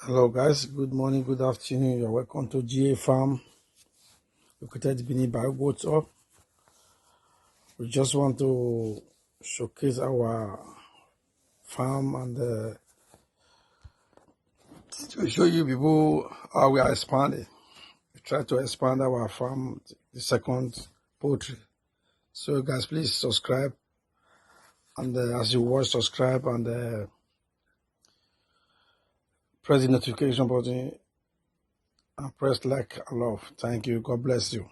Hello guys, good morning, good afternoon. You're welcome to GA Farm, located beneath by water. We just want to showcase our farm and to show you people how we are expanding. We try to expand our farm, the second poultry. So guys, please subscribe, and as you watch, subscribe and press the notification button and press like and love. Thank you. God bless you.